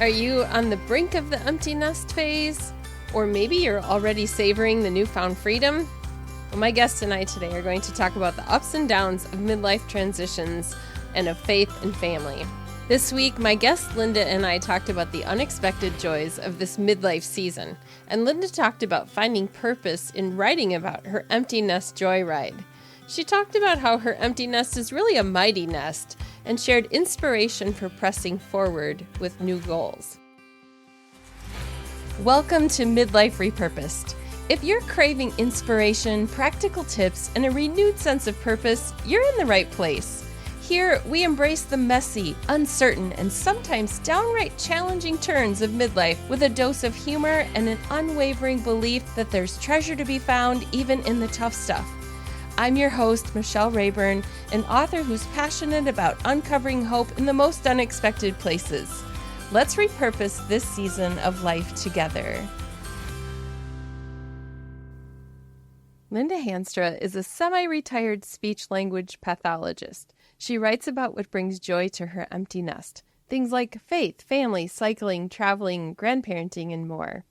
Are you on the brink of the empty nest phase? Or maybe you're already savoring the newfound freedom? Well, my guest and I today are going to talk about the ups and downs of midlife transitions and of faith and family. This week, my guest Linda and I talked about the unexpected joys of this midlife season. And Linda talked about finding purpose in writing about her empty nest joyride. She talked about how her empty nest is really a mighty nest and shared inspiration for pressing forward with new goals. Welcome to Midlife Repurposed. If you're craving inspiration, practical tips, and a renewed sense of purpose, you're in the right place. Here, we embrace the messy, uncertain, and sometimes downright challenging turns of midlife with a dose of humor and an unwavering belief that there's treasure to be found even in the tough stuff. I'm your host, Michelle Rayburn, an author who's passionate about uncovering hope in the most unexpected places. Let's repurpose this season of life together. Linda Hanstra is a semi-retired speech-language pathologist. She writes about what brings joy to her empty nest, things like faith, family, cycling, traveling, grandparenting, and more.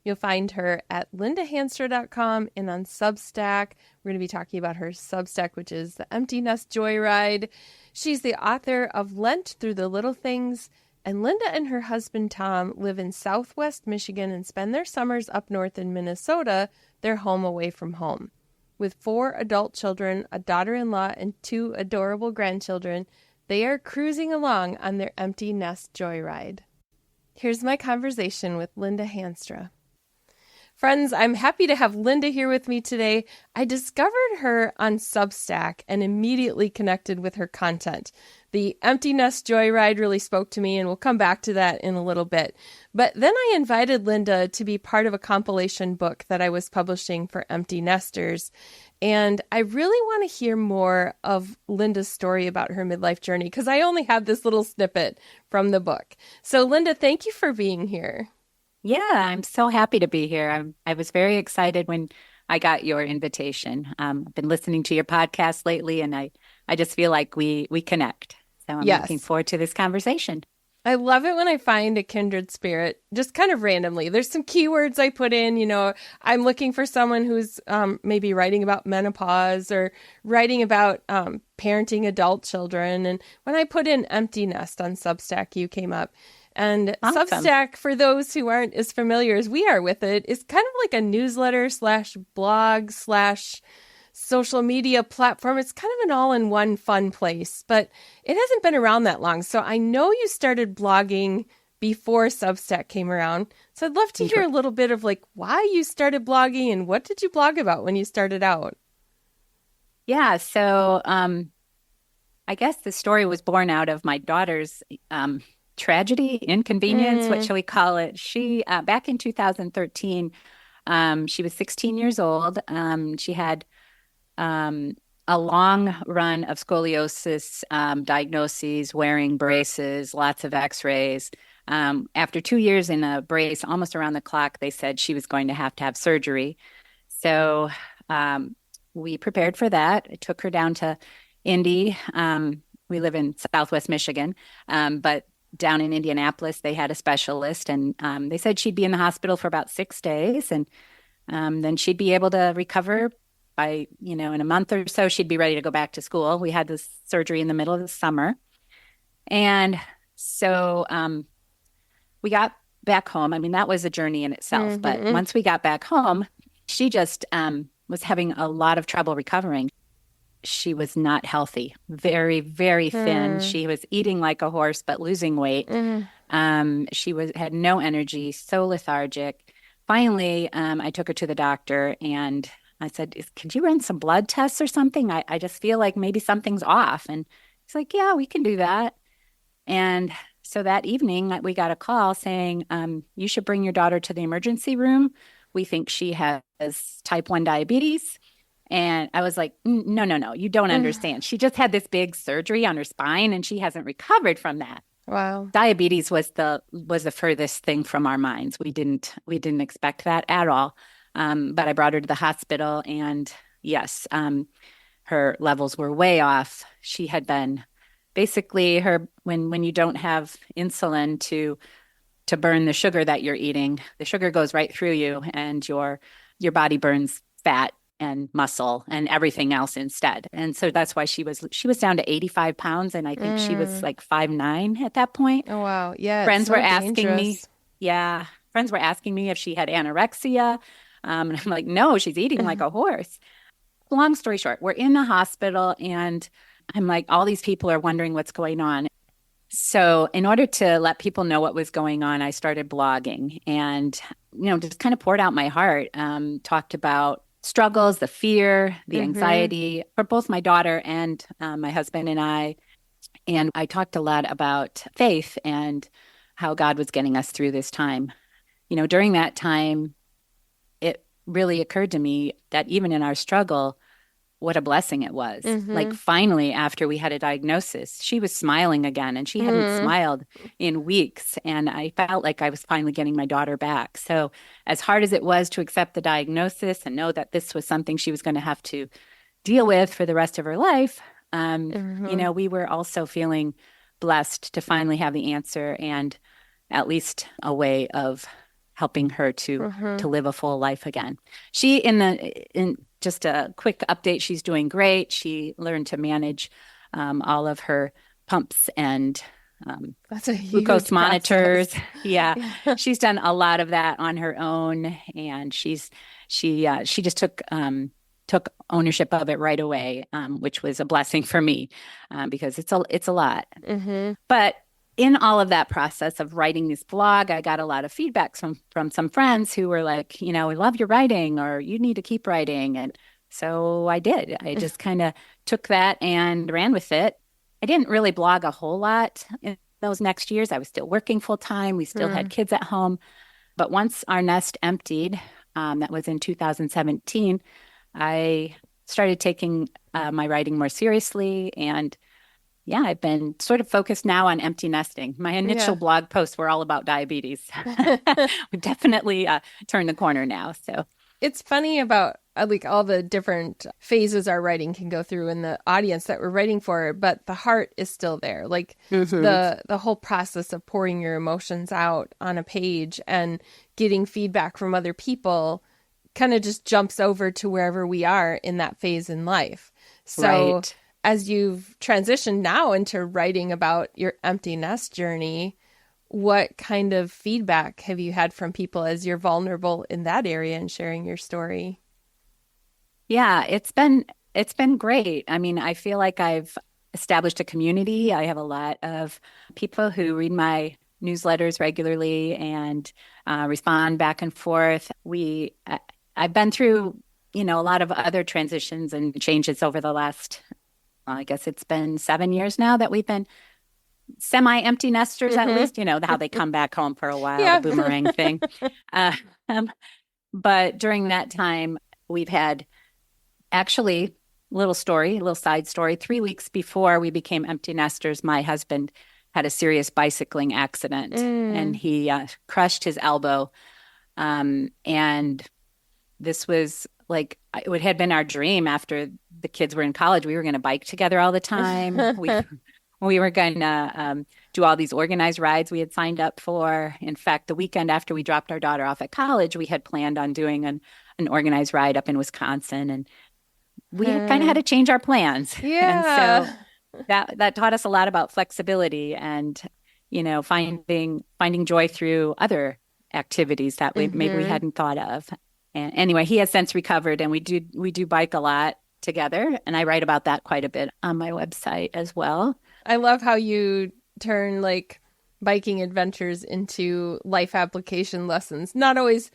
You'll find her at lindahanstra.com and on Substack. We're going to be talking about her Substack, which is The Empty Nest Joyride. She's the author of Lent Through the Little Things, and Linda and her husband Tom live in Southwest Michigan and spend their summers up north in Minnesota, their home away from home. With 4 adult children, a daughter-in-law, and 2 adorable grandchildren, they are cruising along on their empty nest joyride. Here's my conversation with Linda Hanstra. Friends, I'm happy to have Linda here with me today. I discovered her on Substack and immediately connected with her content. The Empty Nest Joyride really spoke to me, and we'll come back to that in a little bit. But then I invited Linda to be part of a compilation book that I was publishing for empty nesters. And I really want to hear more of Linda's story about her midlife journey, because I only have this little snippet from the book. So Linda, thank you for being here. Yeah, I'm so happy to be here. I was very excited when I got your invitation. I've been listening to your podcast lately, and I just feel like we connect. So I'm looking forward to this conversation. I love it when I find a kindred spirit, just kind of randomly. There's some keywords I put in, I'm looking for someone who's maybe writing about menopause or writing about parenting adult children. And when I put in empty nest on Substack, you came up. And awesome. Substack, for those who aren't as familiar as we are with it, is kind of like a newsletter / blog / social media platform. It's kind of an all-in-one fun place, but it hasn't been around that long. So I know you started blogging before Substack came around. So I'd love to hear a little bit of why you started blogging and what did you blog about when you started out? Yeah, so I guess the story was born out of my daughter's tragedy, inconvenience, what shall we call it? She, back in 2013, she was 16 years old. She had a long run of scoliosis diagnoses, wearing braces, lots of x-rays. After 2 years in a brace, almost around the clock, they said she was going to have surgery. So we prepared for that. I took her down to Indy. We live in Southwest Michigan, but down in Indianapolis, they had a specialist, and they said she'd be in the hospital for about 6 days, and then she'd be able to recover by, in a month or so, she'd be ready to go back to school. We had this surgery in the middle of the summer. And so we got back home. I mean, that was a journey in itself. But once we got back home, she just was having a lot of trouble recovering. She was not healthy, very, very thin. She was eating like a horse, but losing weight. She had no energy, so lethargic. Finally, I took her to the doctor and I said, could you run some blood tests or something? I just feel like maybe something's off. And he's like, yeah, we can do that. And so that evening we got a call saying, you should bring your daughter to the emergency room. We think she has type 1 diabetes. And I was like, no, you don't understand. She just had this big surgery on her spine and she hasn't recovered from that. Wow. Diabetes was the furthest thing from our minds. We didn't expect that at all. But I brought her to the hospital and yes, her levels were way off. She had been basically when you don't have insulin to to burn the sugar that you're eating. The sugar goes right through you, and your body burns fat and muscle and everything else instead. And so that's why she was down to 85 pounds, and I think she was like 5'9" at that point. Oh, wow. Yeah, it's Friends so were asking me, dangerous. yeah, friends were asking me if she had anorexia. And I'm like, no, she's eating like a horse. Long story short, we're in the hospital, and I'm like, all these people are wondering what's going on. So, in order to let people know what was going on, I started blogging and, just kind of poured out my heart, talked about struggles, the fear, the anxiety for both my daughter and my husband and I. And I talked a lot about faith and how God was getting us through this time. During that time, it really occurred to me that even in our struggle, what a blessing it was. Like finally, after we had a diagnosis, she was smiling again, and she hadn't smiled in weeks. And I felt like I was finally getting my daughter back. So as hard as it was to accept the diagnosis and know that this was something she was going to have to deal with for the rest of her life, we were also feeling blessed to finally have the answer and at least a way of helping her to live a full life again. She in just a quick update, she's doing great. She learned to manage all of her pumps and That's a glucose huge monitors. process. Yeah. She's done a lot of that on her own, and she just took ownership of it right away, which was a blessing for me because it's a lot. But in all of that process of writing this blog, I got a lot of feedback from some friends who were like, we love your writing, or you need to keep writing. And so I did. I just kind of took that and ran with it. I didn't really blog a whole lot in those next years. I was still working full time. We still had kids at home. But once our nest emptied, that was in 2017, I started taking my writing more seriously. And yeah, I've been sort of focused now on empty nesting. My initial blog posts were all about diabetes. We definitely turned the corner now. So It's funny about like all the different phases our writing can go through and the audience that we're writing for, but the heart is still there. Like the whole process of pouring your emotions out on a page and getting feedback from other people kind of just jumps over to wherever we are in that phase in life. So as you've transitioned now into writing about your empty nest journey, what kind of feedback have you had from people as you're vulnerable in that area and sharing your story? Yeah, it's been great. I mean, I feel like I've established a community. I have a lot of people who read my newsletters regularly and respond back and forth. I've been through, a lot of other transitions and changes over the last, I guess it's been 7 years now that we've been semi-empty nesters, at least, how they come back home for a while, the boomerang thing. But during that time, we've had actually a little side story. 3 weeks before we became empty nesters, my husband had a serious bicycling accident and he crushed his elbow. And this was like, it had been our dream after the kids were in college. We were going to bike together all the time. We were going to do all these organized rides we had signed up for. In fact, the weekend after we dropped our daughter off at college, we had planned on doing an organized ride up in Wisconsin. And we kind of had to change our plans. Yeah. And so that taught us a lot about flexibility and, finding joy through other activities that maybe we hadn't thought of. And anyway, he has since recovered, and we do bike a lot together. And I write about that quite a bit on my website as well. I love how you turn like biking adventures into life application lessons, not always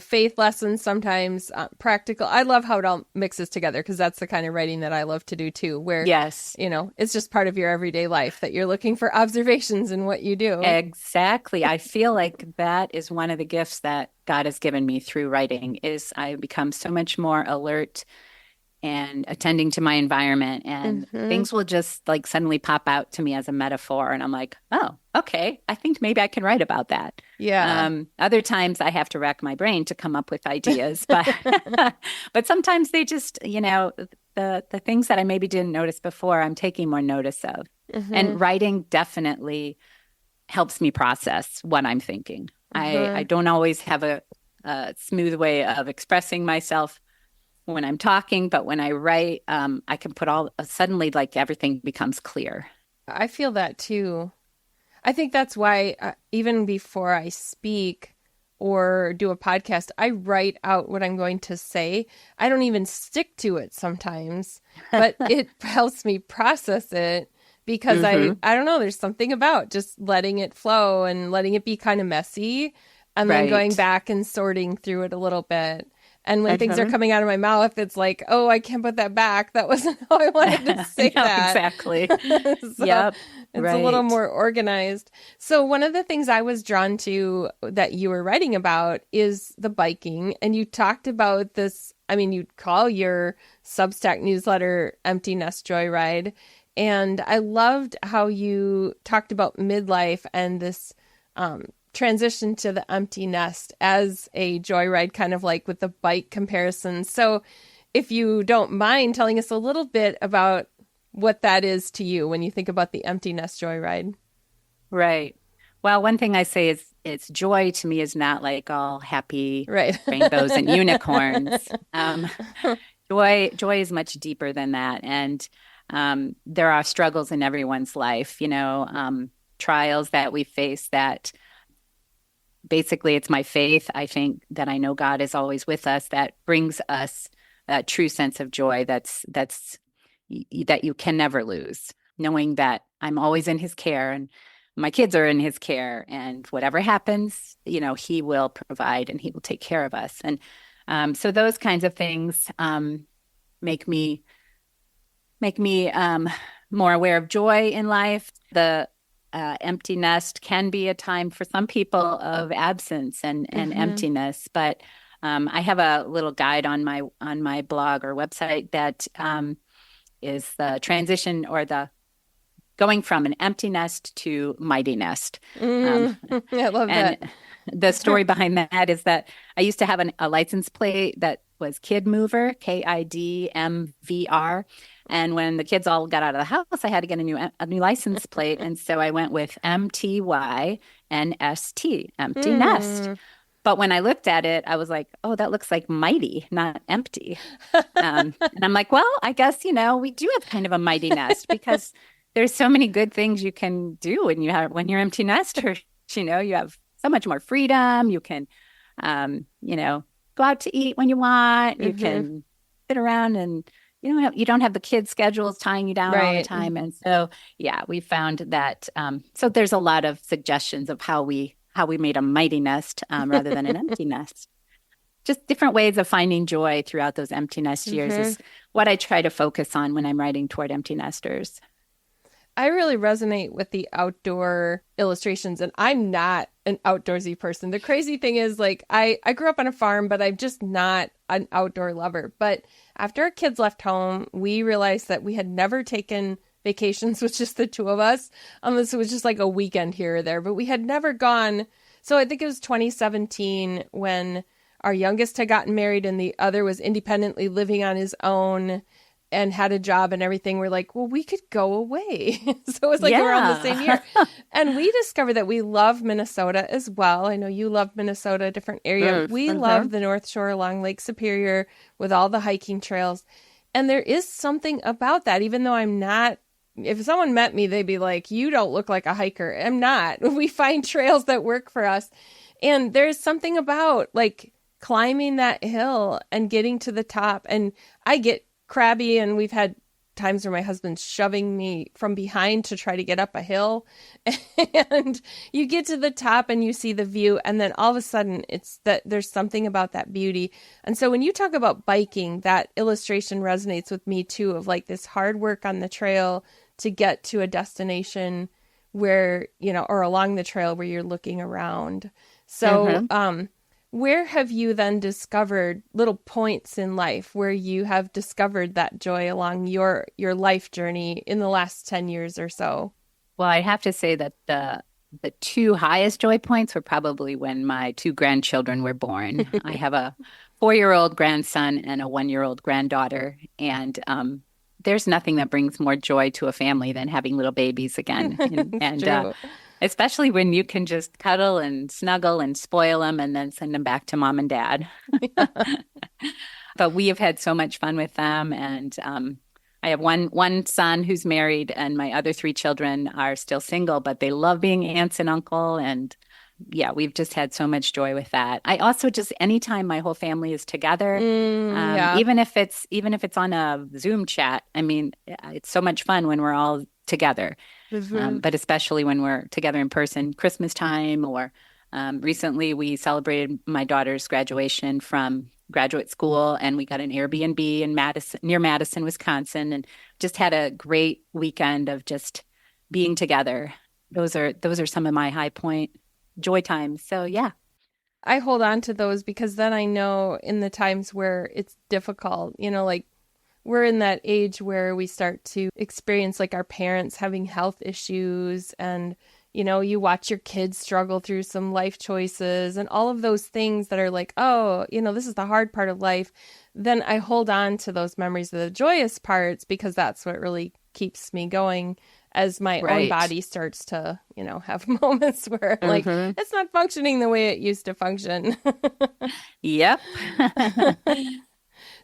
faith lessons, sometimes practical. I love how it all mixes together because that's the kind of writing that I love to do too, where, it's just part of your everyday life that you're looking for observations in what you do. Exactly. I feel like that is one of the gifts that God has given me through writing is I become so much more alert and attending to my environment, and things will just like suddenly pop out to me as a metaphor. And I'm like, oh, okay, I think maybe I can write about that. Yeah. Other times I have to rack my brain to come up with ideas, but, but sometimes they just, the things that I maybe didn't notice before, I'm taking more notice of. And writing definitely helps me process what I'm thinking. I Uh-huh. don't always have a smooth way of expressing myself when I'm talking, but when I write, I can put suddenly like everything becomes clear. I feel that too. I think that's why even before I speak or do a podcast, I write out what I'm going to say. I don't even stick to it sometimes, but it helps me process it because Hmm. I don't know, there's something about just letting it flow and letting it be kind of messy and then going Right. back and sorting through it a little bit. And when things are Uh-huh. coming out of my mouth, it's like, oh, I can't put that back. That wasn't how I wanted to say No, that. exactly. So Yep. it's a little Right. more organized. So one of the things I was drawn to that you were writing about is the biking. And you talked about this. I mean, you call your Substack newsletter Empty Nest Joyride. And I loved how you talked about midlife and this transition to the empty nest as a joyride, kind of like with the bike comparison. So if you don't mind telling us a little bit about what that is to you when you think about the empty nest joyride. Right. Well, one thing I say is it's joy to me is not like all happy Right. rainbows and unicorns. Joy is much deeper than that. And there are struggles in everyone's life, trials that we face that basically it's my faith. I think that I know God is always with us that brings us that true sense of joy that you can never lose, knowing that I'm always in his care and my kids are in his care and whatever happens, he will provide and he will take care of us. And so those kinds of things make me more aware of joy in life. The empty nest can be a time for some people of absence and Mm-hmm. emptiness, but I have a little guide on my blog or website that is the transition or the going from an empty nest to mighty nest. Um, I love and that. the story behind that is that I used to have a license plate that was Kid Mover, KIDMVR. And when the kids all got out of the house, I had to get a new license plate. And so I went with MTYNST, empty nest. Mm. But when I looked at it, I was like, oh, that looks like mighty, not empty. And I'm like, well, I guess, we do have kind of a mighty nest because there's so many good things you can do when you're empty nesters. You have so much more freedom. You can, go out to eat when you want. You Mm-hmm. can sit around and you don't have the kids' schedules tying you down all the Right. time. And so, yeah, we found that. So there's a lot of suggestions of how we made a mighty nest rather than an empty nest. Just different ways of finding joy throughout those empty nest years Mm-hmm. is what I try to focus on when I'm writing toward empty nesters. I really resonate with the outdoor illustrations, and I'm not an outdoorsy person. The crazy thing is, like, I grew up on a farm, but I'm just not an outdoor lover. But after our kids left home, we realized that we had never taken vacations with just the two of us, unless it was just like a weekend here or there. But we had never gone. So I think it was 2017 when our youngest had gotten married and the other was independently living on his own and had a job and everything. We're like, well, we could go away. So it was like around the same Yeah. year. And we discovered that we love Minnesota as well. I know you love Minnesota, a different area. We love Mhm. the North Shore along Lake Superior with all the hiking trails. And there is something about that, even though I'm not, if someone met me, they'd be like, you don't look like a hiker. I'm not. We find trails that work for us. And there's something about like climbing that hill and getting to the top. And I get crabby, and we've had times where my husband's shoving me from behind to try to get up a hill. And you get to the top and you see the view, and then all of a sudden it's that there's something about that beauty. And so when you talk about biking, that illustration resonates with me too, of like this hard work on the trail to get to a destination where, or along the trail where you're looking around. So, Mhm. where have you then discovered little points in life where you have discovered that joy along your life journey in the last 10 years or so? Well, I have to say that the two highest joy points were probably when my two grandchildren were born. I have a 4-year-old grandson and a 1-year-old granddaughter, and there's nothing that brings more joy to a family than having little babies again. And, It's and true. Especially when you can just cuddle and snuggle and spoil them and then send them back to mom and dad. But we have had so much fun with them. And I have one son who's married, and my other three children are still single, but they love being aunts and uncle. And yeah, we've just had so much joy with that. I also just anytime my whole family is together, Yeah. even if it's on a Zoom chat, I mean, it's so much fun when we're all together. But especially when we're together in person, Christmas time, or recently we celebrated my daughter's graduation from graduate school, and we got an Airbnb in near Madison, Wisconsin, and just had a great weekend of just being together. Those are some of my high point joy times. So yeah. I hold on to those because then I know in the times where it's difficult, like we're in that age where we start to experience like our parents having health issues and, you watch your kids struggle through some life choices and all of those things that are like, oh, this is the hard part of life. Then I hold on to those memories of the joyous parts because that's what really keeps me going as my own body starts to, have moments where like it's not functioning the way it used to function. Yep.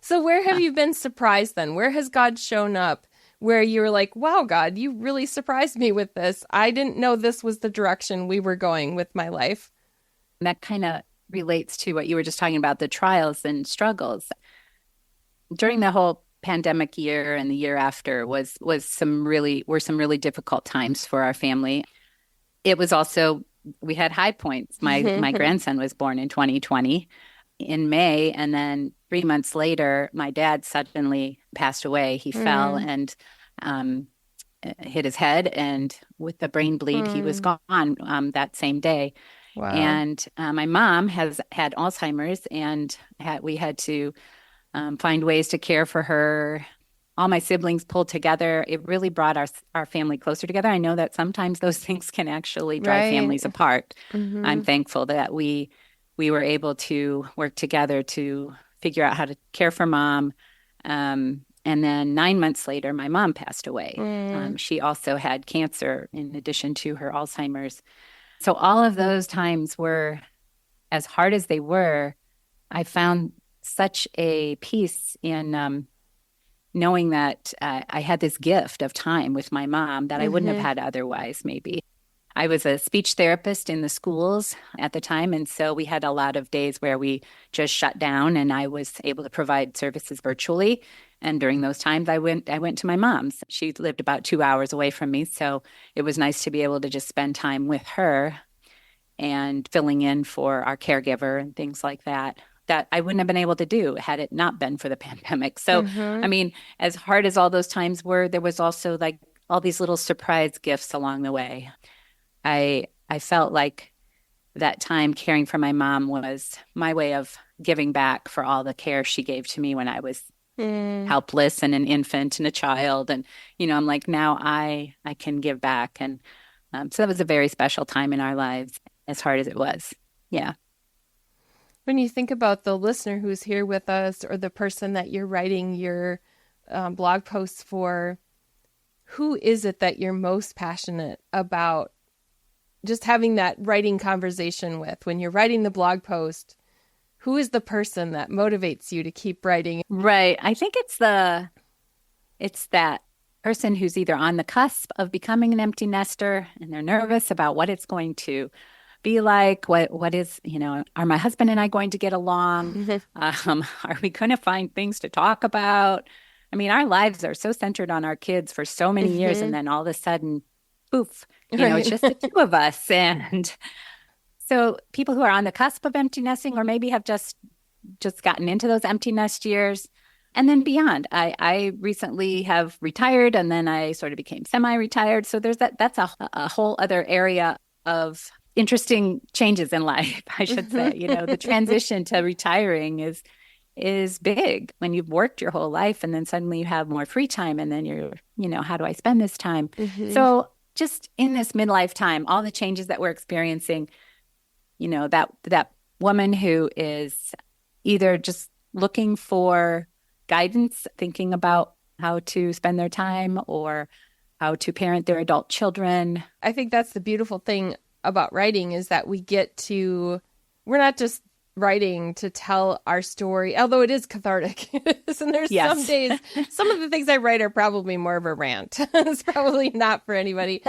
So where have you been surprised then? Where has God shown up where you're like, wow, God, you really surprised me with this. I didn't know this was the direction we were going with my life. That kind of relates to what you were just talking about, the trials and struggles. During the whole pandemic year and the year after were some really difficult times for our family. It was also, we had high points. My grandson was born in 2020 in May, and then 3 months later, my dad suddenly passed away. He fell and hit his head, and with the brain bleed, he was gone that same day. Wow. And my mom has had Alzheimer's, and we had to find ways to care for her. All my siblings pulled together. It really brought our family closer together. I know that sometimes those things can actually drive families apart. I'm thankful that we were able to work together to figure out how to care for mom. And then 9 months later, my mom passed away. She also had cancer in addition to her Alzheimer's. So all of those times were, as hard as they were, I found such a peace in knowing that I had this gift of time with my mom that I wouldn't have had otherwise, maybe. I was a speech therapist in the schools at the time, and so we had a lot of days where we just shut down, and I was able to provide services virtually. And during those times, I went to my mom's. She lived about 2 hours away from me, so it was nice to be able to just spend time with her and filling in for our caregiver and things like that I wouldn't have been able to do had it not been for the pandemic. So, I mean, as hard as all those times were, there was also like all these little surprise gifts along the way. I felt like that time caring for my mom was my way of giving back for all the care she gave to me when I was helpless and an infant and a child. And, I'm like, now I can give back. And so that was a very special time in our lives, as hard as it was. Yeah. When you think about the listener who's here with us or the person that you're writing your blog posts for, who is it that you're most passionate about just having that writing conversation with? When you're writing the blog post, who is the person that motivates you to keep writing? Right. I think it's that person who's either on the cusp of becoming an empty nester and they're nervous about what it's going to be like, what is, are my husband and I going to get along? Are we going to find things to talk about? I mean, our lives are so centered on our kids for so many years, and then all of a sudden, poof, it's just the two of us. And so people who are on the cusp of empty nesting, or maybe have just gotten into those empty nest years, and then beyond. I recently have retired, and then I sort of became semi-retired. So there's that's a whole other area of interesting changes in life, I should say. The transition to retiring is big when you've worked your whole life and then suddenly you have more free time, and then you're, how do I spend this time? So just in this midlife time, all the changes that we're experiencing, that woman who is either just looking for guidance, thinking about how to spend their time, or how to parent their adult children. I think that's the beautiful thing about writing is that we're not just writing to tell our story, although it is cathartic. And there's some days, some of the things I write are probably more of a rant. It's probably not for anybody.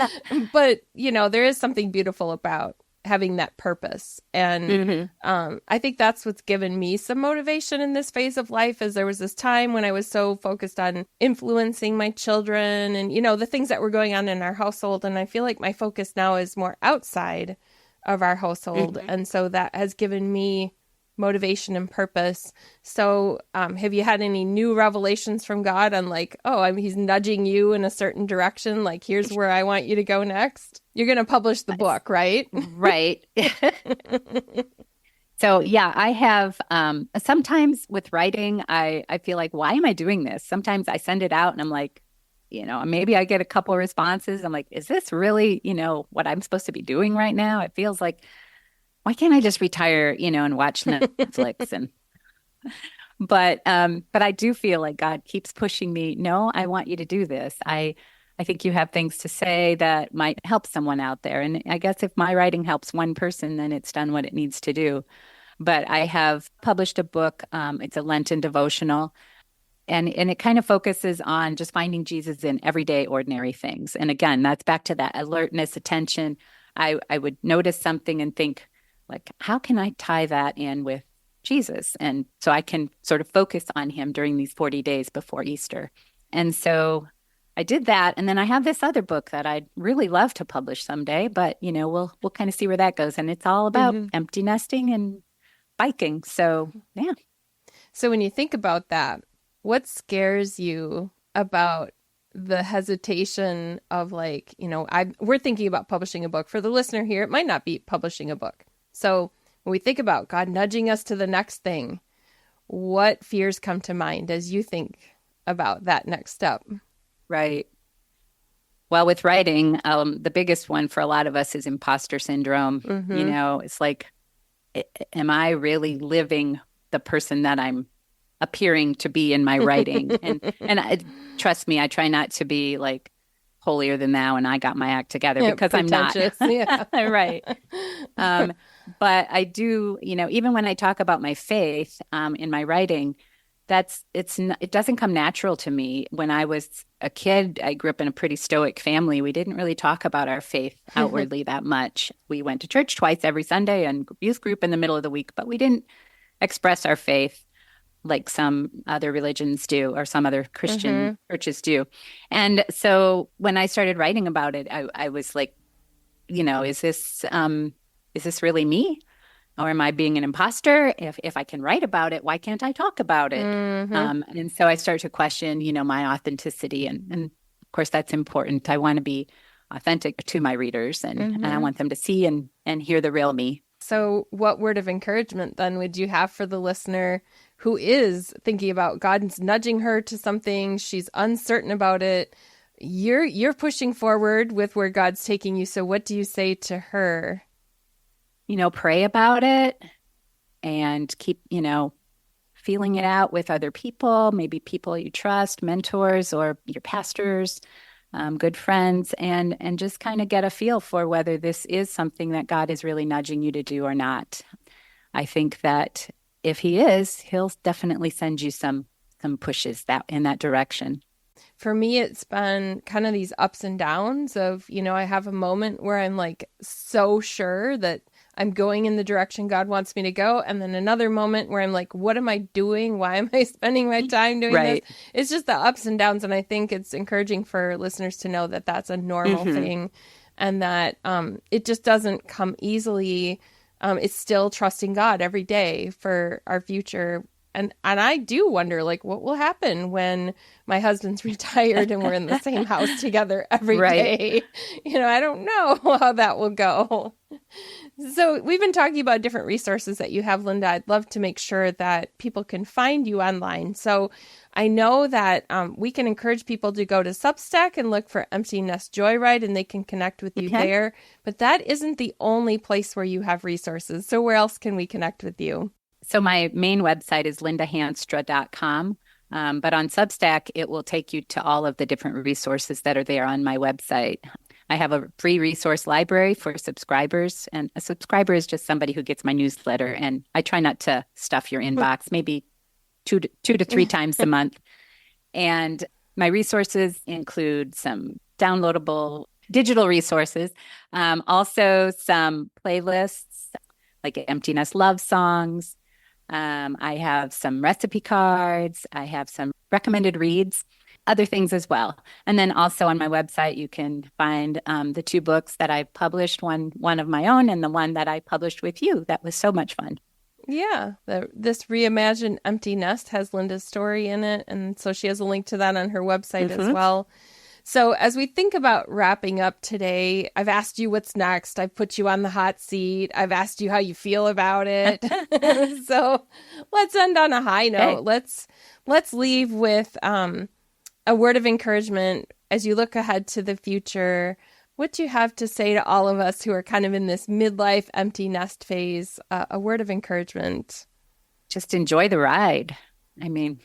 But, there is something beautiful about having that purpose. And I think that's what's given me some motivation in this phase of life, is there was this time when I was so focused on influencing my children and, the things that were going on in our household. And I feel like my focus now is more outside of our household. And so that has given me motivation and purpose. So have you had any new revelations from God on he's nudging you in a certain direction? Like, here's where I want you to go next. You're going to publish the book, right? Right. So yeah, I have, sometimes with writing, I feel like, why am I doing this? Sometimes I send it out and I'm like, maybe I get a couple of responses. I'm like, is this really, what I'm supposed to be doing right now? It feels like, why can't I just retire, and watch Netflix? But I do feel like God keeps pushing me. No, I want you to do this. I think you have things to say that might help someone out there. And I guess if my writing helps one person, then it's done what it needs to do. But I have published a book. It's a Lenten devotional. And it kind of focuses on just finding Jesus in everyday, ordinary things. And again, that's back to that alertness, attention. I would notice something and think, like, how can I tie that in with Jesus? And so I can sort of focus on him during these 40 days before Easter. And so I did that. And then I have this other book that I'd really love to publish someday, but, we'll kind of see where that goes. And it's all about empty nesting and biking. So, yeah. So when you think about that, what scares you about the hesitation of we're thinking about publishing a book. For the listener here, it might not be publishing a book. So when we think about God nudging us to the next thing, what fears come to mind as you think about that next step? Right. Well, with writing, the biggest one for a lot of us is imposter syndrome. It's like, am I really living the person that I'm appearing to be in my writing? And trust me, I try not to be like holier than thou and I got my act together, because I'm not. Yeah. Right. But I do, even when I talk about my faith in my writing, it doesn't come natural to me. When I was a kid, I grew up in a pretty stoic family. We didn't really talk about our faith outwardly that much. We went to church twice every Sunday and youth group in the middle of the week, but we didn't express our faith like some other religions do, or some other Christian churches do. And so when I started writing about it, I was like, is this really me? Or am I being an imposter? If I can write about it, why can't I talk about it? And so I started to question, my authenticity. And of course, that's important. I want to be authentic to my readers, and I want them to see and hear the real me. So what word of encouragement then would you have for the listener who is thinking about God's nudging her to something, she's uncertain about it? You're pushing forward with where God's taking you. So what do you say to her? Pray about it and keep, feeling it out with other people, maybe people you trust, mentors, or your pastors, good friends, and just kind of get a feel for whether this is something that God is really nudging you to do or not. I think that if he is, he'll definitely send you some pushes in that direction. For me, it's been kind of these ups and downs of, I have a moment where I'm like so sure that I'm going in the direction God wants me to go. And then another moment where I'm like, what am I doing? Why am I spending my time doing this? It's just the ups and downs. And I think it's encouraging for listeners to know that that's a normal thing, and that it just doesn't come easily. It's still trusting God every day for our future. And I do wonder, what will happen when my husband's retired and we're in the same house together every day? I don't know how that will go. So we've been talking about different resources that you have, Linda. I'd love to make sure that people can find you online. So I know that we can encourage people to go to Substack and look for Empty Nest Joyride, and they can connect with you there. But that isn't the only place where you have resources. So where else can we connect with you? So my main website is lindahanstra.com. But on Substack, it will take you to all of the different resources that are there on my website. I have a free resource library for subscribers, and a subscriber is just somebody who gets my newsletter. And I try not to stuff your inbox, maybe two to three times a month. And my resources include some downloadable digital resources, also some playlists like Empty Nest love songs. I have some recipe cards. I have some recommended reads, other things as well. And then also on my website, you can find the 2 books that I published, one of my own and the one that I published with you. That was so much fun. Yeah, this reimagined empty nest has Linda's story in it. And so she has a link to that on her website as well. So as we think about wrapping up today, I've asked you what's next. I've put you on the hot seat. I've asked you how you feel about it. So let's end on a high note. Okay. Let's leave with a word of encouragement as you look ahead to the future. What do you have to say to all of us who are kind of in this midlife empty nest phase? A word of encouragement. Just enjoy the ride. I mean,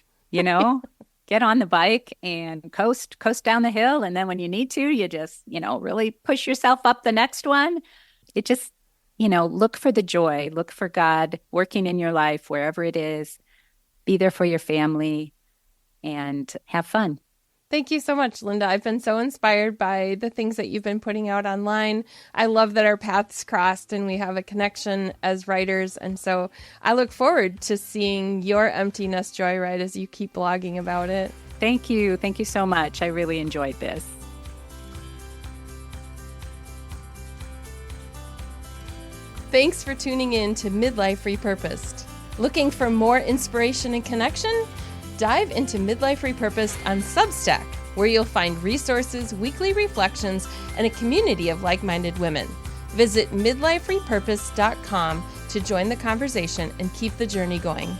get on the bike and coast down the hill. And then when you need to, you just, really push yourself up the next one. It just, look for the joy, look for God working in your life, wherever it is. Be there for your family and have fun. Thank you so much, Linda. I've been so inspired by the things that you've been putting out online. I love that our paths crossed and we have a connection as writers. And so I look forward to seeing your Empty Nest Joyride as you keep blogging about it. Thank you. Thank you so much. I really enjoyed this. Thanks for tuning in to Midlife Repurposed. Looking for more inspiration and connection? Dive into Midlife Repurposed on Substack, where you'll find resources, weekly reflections, and a community of like-minded women. Visit midliferepurposed.com to join the conversation and keep the journey going.